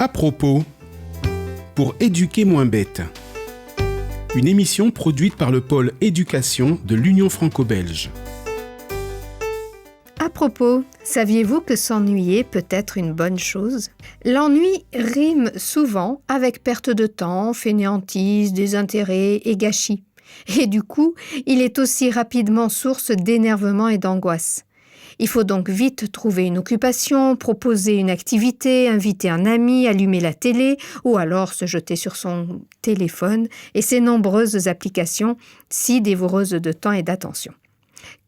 À propos, pour éduquer moins bête. Une émission produite par le pôle éducation de l'Union franco-belge. À propos, saviez-vous que s'ennuyer peut être une bonne chose ? L'ennui rime souvent avec perte de temps, fainéantise, désintérêt et gâchis. Et du coup, il est aussi rapidement source d'énervement et d'angoisse. Il faut donc vite trouver une occupation, proposer une activité, inviter un ami, allumer la télé ou alors se jeter sur son téléphone et ses nombreuses applications si dévoreuses de temps et d'attention.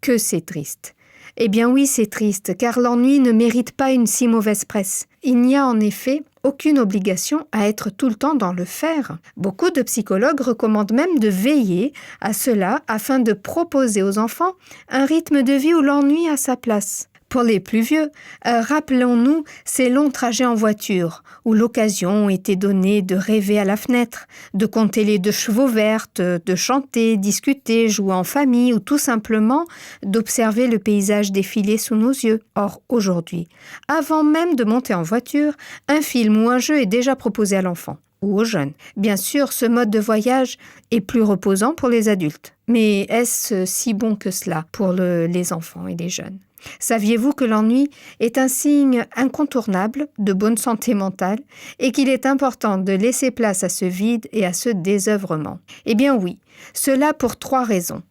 Que c'est triste. Eh bien oui, c'est triste, car l'ennui ne mérite pas une si mauvaise presse. Il n'y a en effet aucune obligation à être tout le temps dans le faire. Beaucoup de psychologues recommandent même de veiller à cela afin de proposer aux enfants un rythme de vie où l'ennui a sa place. Pour les plus vieux, rappelons-nous ces longs trajets en voiture, où l'occasion était donnée de rêver à la fenêtre, de compter les 2 chevaux vertes, de chanter, discuter, jouer en famille ou tout simplement d'observer le paysage défiler sous nos yeux. Or, aujourd'hui, avant même de monter en voiture, un film ou un jeu est déjà proposé à l'enfant ou aux jeunes. Bien sûr, ce mode de voyage est plus reposant pour les adultes. Mais est-ce si bon que cela pour les enfants et les jeunes ? Saviez-vous que l'ennui est un signe incontournable de bonne santé mentale et qu'il est important de laisser place à ce vide et à ce désœuvrement ? Eh bien oui, cela pour 3 raisons.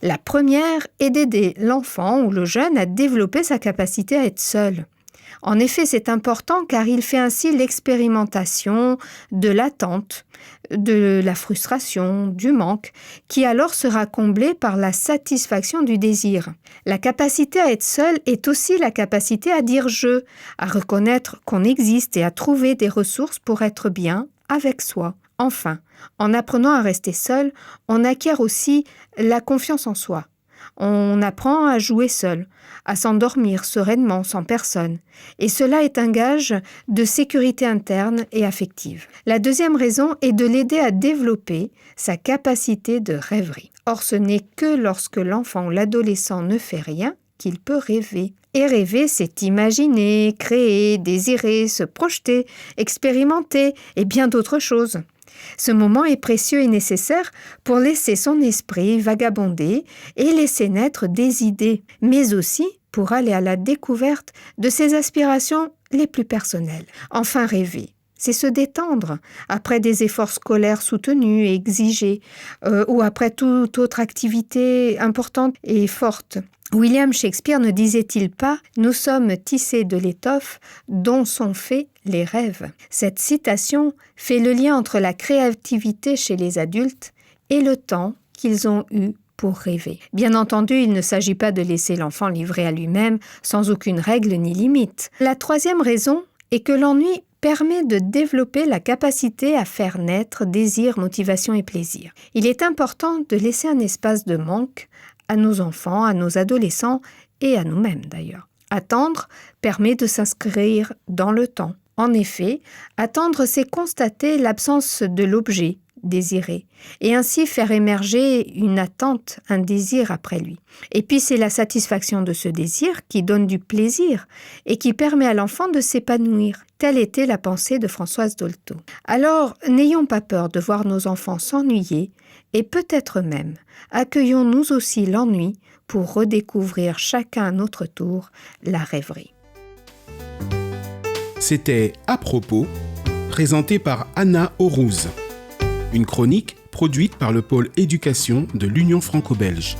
La première est d'aider l'enfant ou le jeune à développer sa capacité à être seul. En effet, c'est important car il fait ainsi l'expérimentation de l'attente, de la frustration, du manque, qui alors sera comblée par la satisfaction du désir. La capacité à être seul est aussi la capacité à dire « je », à reconnaître qu'on existe et à trouver des ressources pour être bien avec soi. Enfin, en apprenant à rester seul, on acquiert aussi la confiance en soi. On apprend à jouer seul, à s'endormir sereinement sans personne. Et cela est un gage de sécurité interne et affective. La deuxième raison est de l'aider à développer sa capacité de rêverie. Or, ce n'est que lorsque l'enfant ou l'adolescent ne fait rien qu'il peut rêver. Et rêver, c'est imaginer, créer, désirer, se projeter, expérimenter et bien d'autres choses. Ce moment est précieux et nécessaire pour laisser son esprit vagabonder et laisser naître des idées, mais aussi pour aller à la découverte de ses aspirations les plus personnelles. Enfin, rêver, c'est se détendre après des efforts scolaires soutenus et exigés ou après toute autre activité importante et forte. William Shakespeare ne disait-il pas « Nous sommes tissés de l'étoffe dont sont faits les rêves ». Cette citation fait le lien entre la créativité chez les adultes et le temps qu'ils ont eu pour rêver. Bien entendu, il ne s'agit pas de laisser l'enfant livré à lui-même sans aucune règle ni limite. La troisième raison est que l'ennui permet de développer la capacité à faire naître désir, motivation et plaisir. Il est important de laisser un espace de manque à nos enfants, à nos adolescents et à nous-mêmes d'ailleurs. Attendre permet de s'inscrire dans le temps. En effet, attendre, c'est constater l'absence de l'objet désiré et ainsi faire émerger une attente, un désir après lui. Et puis c'est la satisfaction de ce désir qui donne du plaisir et qui permet à l'enfant de s'épanouir. Telle était la pensée de Françoise Dolto. Alors, n'ayons pas peur de voir nos enfants s'ennuyer et peut-être même accueillons-nous aussi l'ennui pour redécouvrir chacun à notre tour la rêverie. C'était À propos, présenté par Anna Aurouz. Une chronique produite par le pôle éducation de l'Union franco-belge.